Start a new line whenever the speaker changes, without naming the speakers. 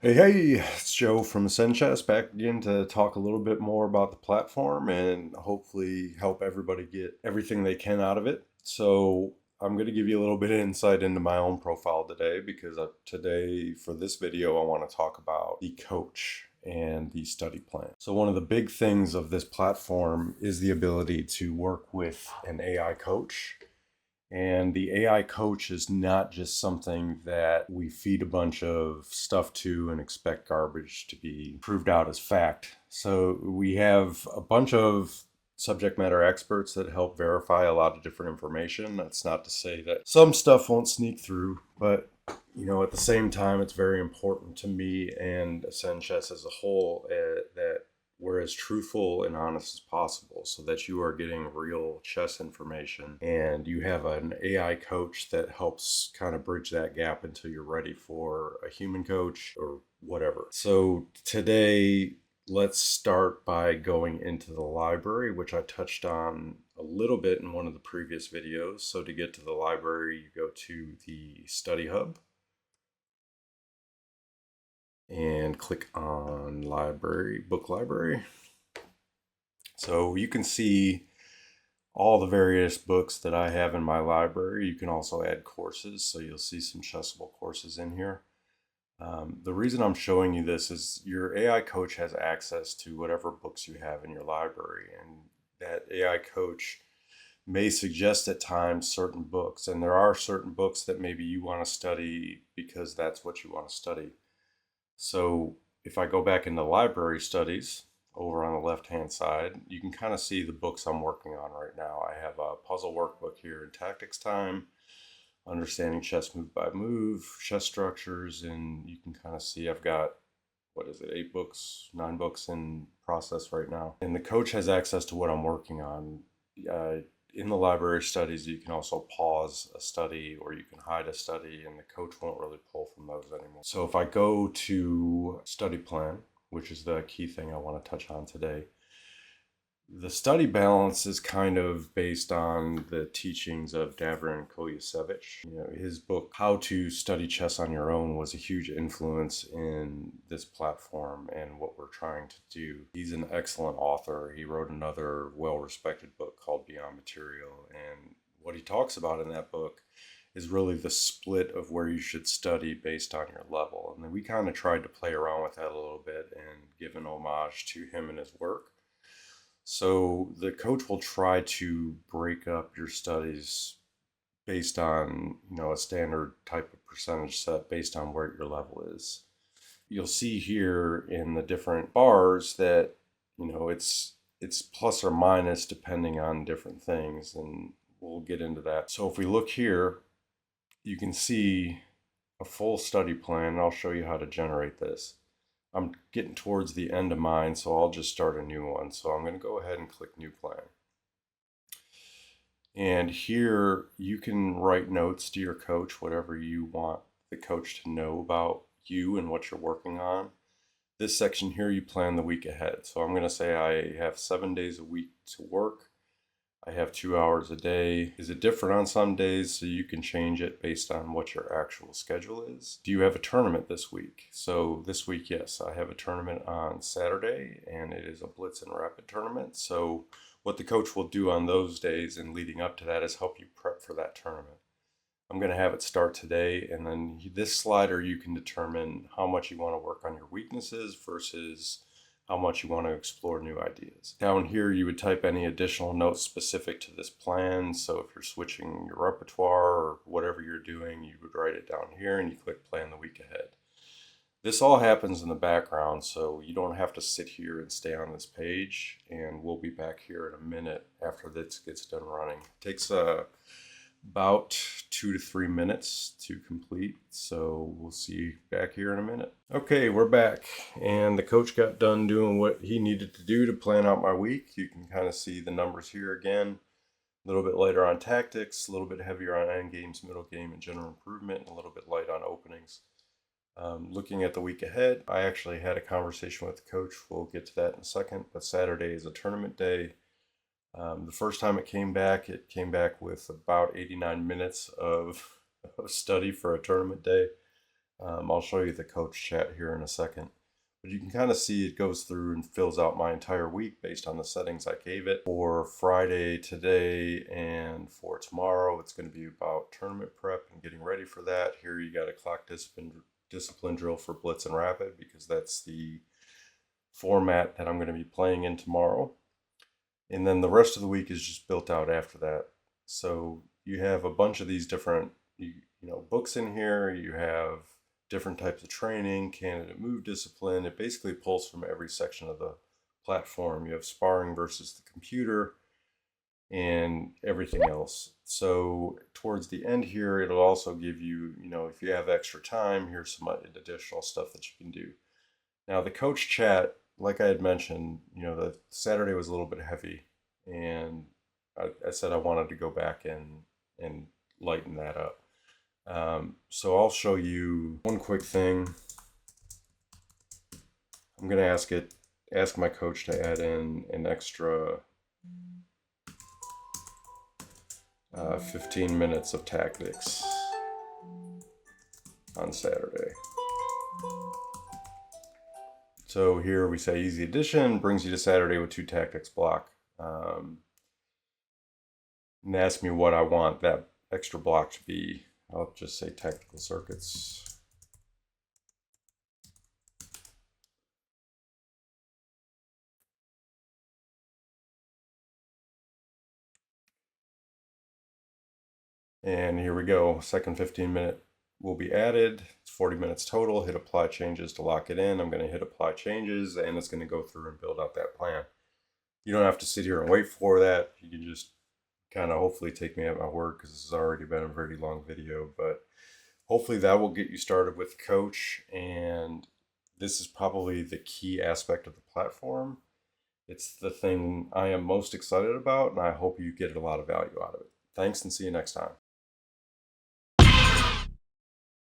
Hey, it's Joe from ASCENDCHESS back again to talk a little bit more about the platform and hopefully help everybody get everything they can out of it. So, I'm going to give you a little bit of insight into my own profile today because today, for this video, I want to talk about the coach and the study plan. So, one of the big things of this platform is the ability to work with an AI coach. And the AI coach is not just something that we feed a bunch of stuff to and expect garbage to be proved out as fact. So we have a bunch of subject matter experts that help verify a lot of different information. That's not to say that some stuff won't sneak through, but at the same time, it's very important to me and AscendChess as a whole that we're as truthful and honest as possible so that you are getting real chess information and you have an AI coach that helps kind of bridge that gap until you're ready for a human coach or whatever. So today, let's start by going into the library, which I touched on a little bit in one of the previous videos. So to get to the library, you go to the study hub and click on book library. So you can see all the various books that I have in my library. You can also add courses, so you'll see some Chessable courses in here. The reason I'm showing you this is your AI coach has access to whatever books you have in your library, and that AI coach may suggest at times certain books, and there are certain books that maybe you want to study because that's what you want to study. So if I go back into library studies over on the left hand side, you can kind of see the books I'm working on right now. I have a puzzle workbook here in Tactics Time, Understanding Chess Move by Move, Chess Structures, and you can kind of see I've got, what is it, 8 books, 9 books in process right now. And the coach has access to what I'm working on. Uh, in the library studies, you can also pause a study or you can hide a study, and the coach won't really pull from those anymore. So if I go to study plan, which is the key thing I want to touch on today, the study balance is kind of based on the teachings of Davron Koyasevich. His book, How to Study Chess on Your Own, was a huge influence in this platform and what we're trying to do. He's an excellent author. He wrote another well-respected book called Beyond Material, and what he talks about in that book is really the split of where you should study based on your level. And then we kind of tried to play around with that a little bit and give an homage to him and his work. So the coach will try to break up your studies based on, a standard type of percentage set based on where your level is. You'll see here in the different bars that, it's plus or minus depending on different things, and we'll get into that. So if we look here, you can see a full study plan, and I'll show you how to generate this. I'm getting towards the end of mine, so I'll just start a new one. So I'm going to go ahead and click New Plan. And here you can write notes to your coach, whatever you want the coach to know about you and what you're working on. This section here, you plan the week ahead. So I'm going to say I have 7 days a week to work. I have 2 hours a day. Is it different on some days? So you can change it based on what your actual schedule is. Do you have a tournament this week? So this week, yes, I have a tournament on Saturday, and it is a Blitz and Rapid tournament. So what the coach will do on those days and leading up to that is help you prep for that tournament. I'm going to have it start today, and then this slider you can determine how much you want to work on your weaknesses versus how much you want to explore new ideas. Down here, you would type any additional notes specific to this plan. So if you're switching your repertoire or whatever you're doing, you would write it down here and you click plan the week ahead. This all happens in the background, so you don't have to sit here and stay on this page, and we'll be back here in a minute after this gets done running. It takes about 2 to 3 minutes to complete, so we'll see you back here in a minute. Okay, we're back, and the coach got done doing what he needed to do to plan out my week. You can kind of see the numbers here again. A little bit lighter on tactics, a little bit heavier on end games, middle game, and general improvement, and a little bit light on openings. Looking at the week ahead, I actually had a conversation with the coach. We'll get to that in a second, but Saturday is a tournament day. The first time it came back with about 89 minutes of study for a tournament day. I'll show you the coach chat here in a second. But you can kind of see it goes through and fills out my entire week based on the settings I gave it. For Friday today and for tomorrow, it's going to be about tournament prep and getting ready for that. Here you got a clock discipline drill for Blitz and Rapid because that's the format that I'm going to be playing in tomorrow. And then the rest of the week is just built out after that. So you have a bunch of these different books in here. You have different types of training, candidate move discipline. It basically pulls from every section of the platform. You have sparring versus the computer and everything else. So towards the end here, it'll also give you, if you have extra time, here's some additional stuff that you can do. Now the coach chat, like I had mentioned, the Saturday was a little bit heavy, and I said I wanted to go back and lighten that up. So I'll show you one quick thing. I'm going to ask my coach to add in an extra 15 minutes of tactics on Saturday. So here we say easy addition brings you to Saturday with 2 tactics block. And ask me what I want that extra block to be. I'll just say tactical circuits. And here we go. Second 15-minute will be added. It's 40 minutes total. Hit apply changes to lock it in. I'm going to hit apply changes, and it's going to go through and build out that plan. You don't have to sit here and wait for that. You can just kind of hopefully take me at my word, because this has already been a very long video, but hopefully that will get you started with coach. And this is probably the key aspect of the platform. It's the thing I am most excited about, and I hope you get a lot of value out of it. Thanks, and see you next time.